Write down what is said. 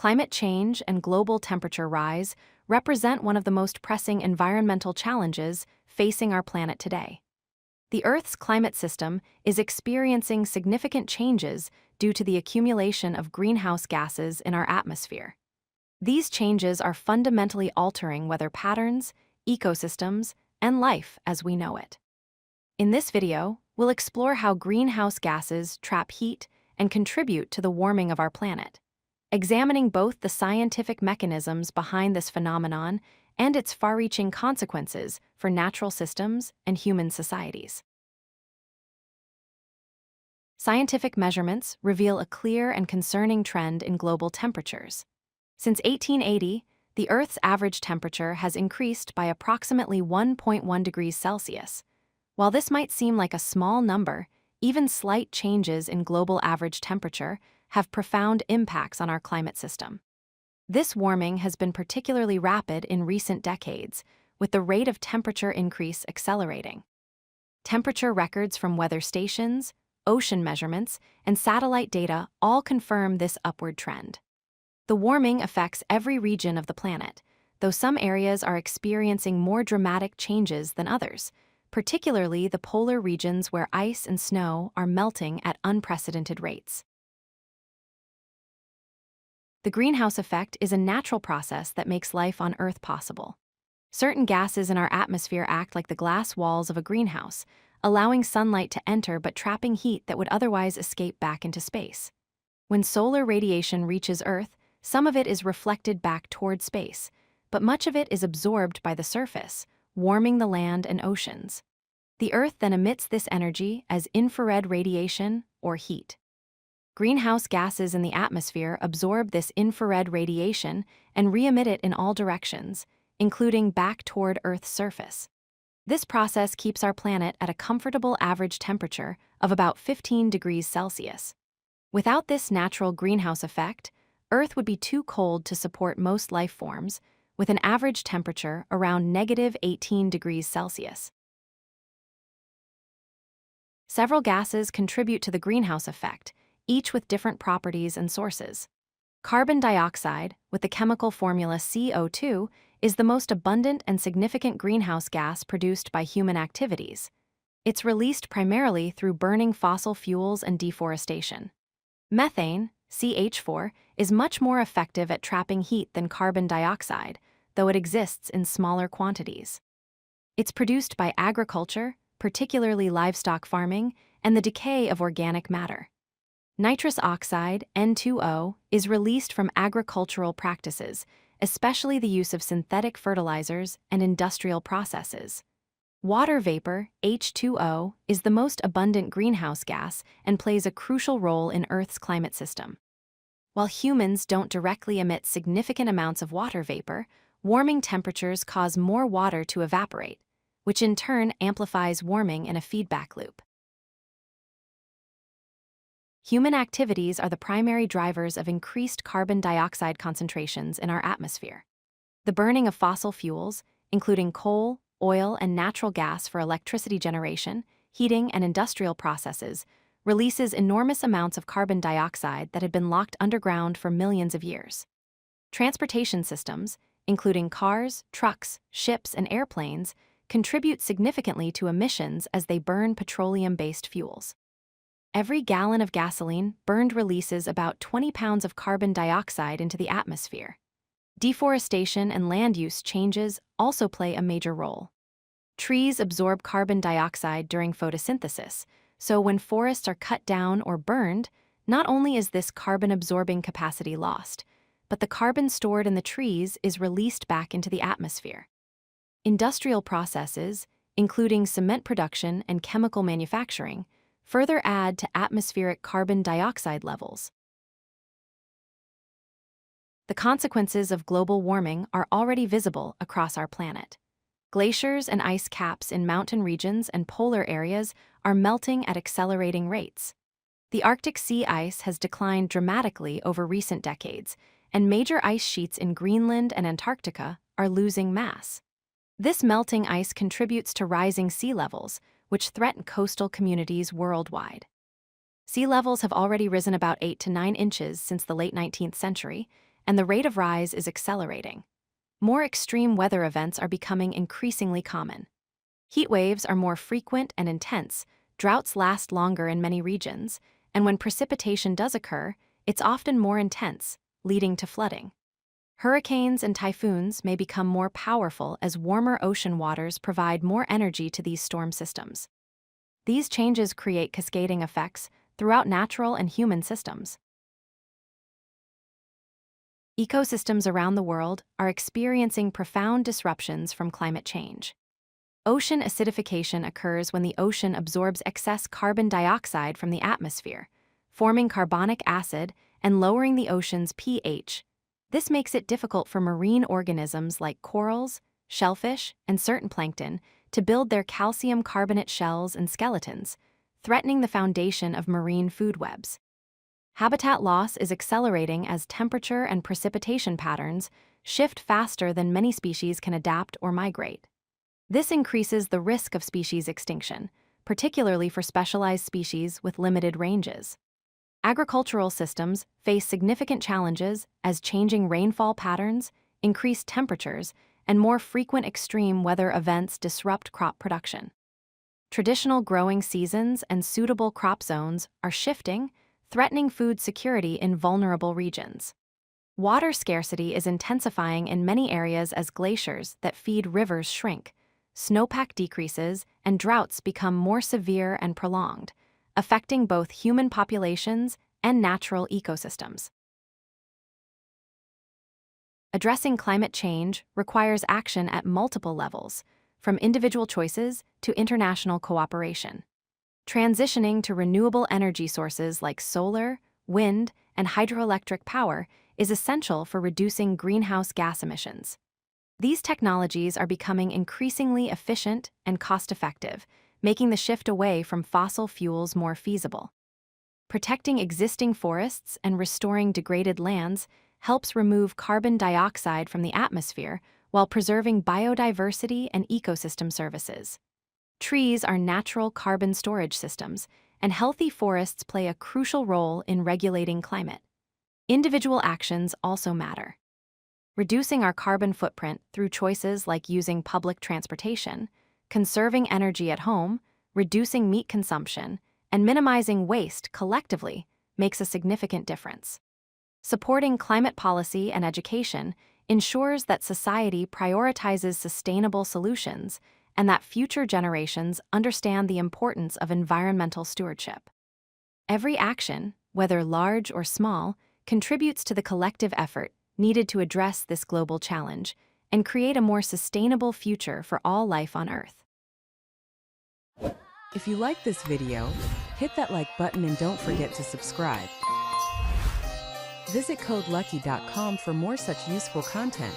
Climate change and global temperature rise represent one of the most pressing environmental challenges facing our planet today. The Earth's climate system is experiencing significant changes due to the accumulation of greenhouse gases in our atmosphere. These changes are fundamentally altering weather patterns, ecosystems, and life as we know it. In this video, we'll explore how greenhouse gases trap heat and contribute to the warming of our planet, examining both the scientific mechanisms behind this phenomenon and its far-reaching consequences for natural systems and human societies. Scientific measurements reveal a clear and concerning trend in global temperatures. Since 1880, the Earth's average temperature has increased by approximately 1.1 degrees Celsius. While this might seem like a small number, even slight changes in global average temperature have profound impacts on our climate system. This warming has been particularly rapid in recent decades, with the rate of temperature increase accelerating. Temperature records from weather stations, ocean measurements, and satellite data all confirm this upward trend. The warming affects every region of the planet, though some areas are experiencing more dramatic changes than others, particularly the polar regions where ice and snow are melting at unprecedented rates. The greenhouse effect is a natural process that makes life on Earth possible. Certain gases in our atmosphere act like the glass walls of a greenhouse, allowing sunlight to enter but trapping heat that would otherwise escape back into space. When solar radiation reaches Earth, some of it is reflected back toward space, but much of it is absorbed by the surface, warming the land and oceans. The Earth then emits this energy as infrared radiation or heat. Greenhouse gases in the atmosphere absorb this infrared radiation and re-emit it in all directions, including back toward Earth's surface. This process keeps our planet at a comfortable average temperature of about 15 degrees Celsius. Without this natural greenhouse effect, Earth would be too cold to support most life forms, with an average temperature around -18 degrees Celsius. Several gases contribute to the greenhouse effect, each with different properties and sources. Carbon dioxide, with the chemical formula CO2, is the most abundant and significant greenhouse gas produced by human activities. It's released primarily through burning fossil fuels and deforestation. Methane, CH4, is much more effective at trapping heat than carbon dioxide, though it exists in smaller quantities. It's produced by agriculture, particularly livestock farming, and the decay of organic matter. Nitrous oxide, N2O, is released from agricultural practices, especially the use of synthetic fertilizers and industrial processes. Water vapor, H2O, is the most abundant greenhouse gas and plays a crucial role in Earth's climate system. While humans don't directly emit significant amounts of water vapor, warming temperatures cause more water to evaporate, which in turn amplifies warming in a feedback loop. Human activities are the primary drivers of increased carbon dioxide concentrations in our atmosphere. The burning of fossil fuels, including coal, oil, and natural gas for electricity generation, heating, and industrial processes, releases enormous amounts of carbon dioxide that had been locked underground for millions of years. Transportation systems, including cars, trucks, ships, and airplanes, contribute significantly to emissions as they burn petroleum-based fuels. Every gallon of gasoline burned releases about 20 pounds of carbon dioxide into the atmosphere. Deforestation and land use changes also play a major role. Trees absorb carbon dioxide during photosynthesis, so when forests are cut down or burned, not only is this carbon-absorbing capacity lost, but the carbon stored in the trees is released back into the atmosphere. Industrial processes, including cement production and chemical manufacturing, further add to atmospheric carbon dioxide levels. The consequences of global warming are already visible across our planet. Glaciers and ice caps in mountain regions and polar areas are melting at accelerating rates. The Arctic sea ice has declined dramatically over recent decades, and major ice sheets in Greenland and Antarctica are losing mass. This melting ice contributes to rising sea levels, which threaten coastal communities worldwide. Sea levels have already risen about 8 to 9 inches since the late 19th century, and the rate of rise is accelerating. More extreme weather events are becoming increasingly common. Heat waves are more frequent and intense, droughts last longer in many regions, and when precipitation does occur, it's often more intense, leading to flooding. Hurricanes and typhoons may become more powerful as warmer ocean waters provide more energy to these storm systems. These changes create cascading effects throughout natural and human systems. Ecosystems around the world are experiencing profound disruptions from climate change. Ocean acidification occurs when the ocean absorbs excess carbon dioxide from the atmosphere, forming carbonic acid and lowering the ocean's pH. This makes it difficult for marine organisms like corals, shellfish, and certain plankton to build their calcium carbonate shells and skeletons, threatening the foundation of marine food webs. Habitat loss is accelerating as temperature and precipitation patterns shift faster than many species can adapt or migrate. This increases the risk of species extinction, particularly for specialized species with limited ranges. Agricultural systems face significant challenges as changing rainfall patterns, increased temperatures, and more frequent extreme weather events disrupt crop production. Traditional growing seasons and suitable crop zones are shifting, threatening food security in vulnerable regions. Water scarcity is intensifying in many areas as glaciers that feed rivers shrink, snowpack decreases, and droughts become more severe and prolonged, affecting both human populations and natural ecosystems. Addressing climate change requires action at multiple levels, from individual choices to international cooperation. Transitioning to renewable energy sources like solar, wind, and hydroelectric power is essential for reducing greenhouse gas emissions. These technologies are becoming increasingly efficient and cost-effective, making the shift away from fossil fuels more feasible. Protecting existing forests and restoring degraded lands helps remove carbon dioxide from the atmosphere while preserving biodiversity and ecosystem services. Trees are natural carbon storage systems, and healthy forests play a crucial role in regulating climate. Individual actions also matter. Reducing our carbon footprint through choices like using public transportation, conserving energy at home, reducing meat consumption, and minimizing waste collectively makes a significant difference. Supporting climate policy and education ensures that society prioritizes sustainable solutions and that future generations understand the importance of environmental stewardship. Every action, whether large or small, contributes to the collective effort needed to address this global challenge and create a more sustainable future for all life on Earth. If you like this video, hit that like button and don't forget to subscribe. Visit codelucky.com for more such useful content.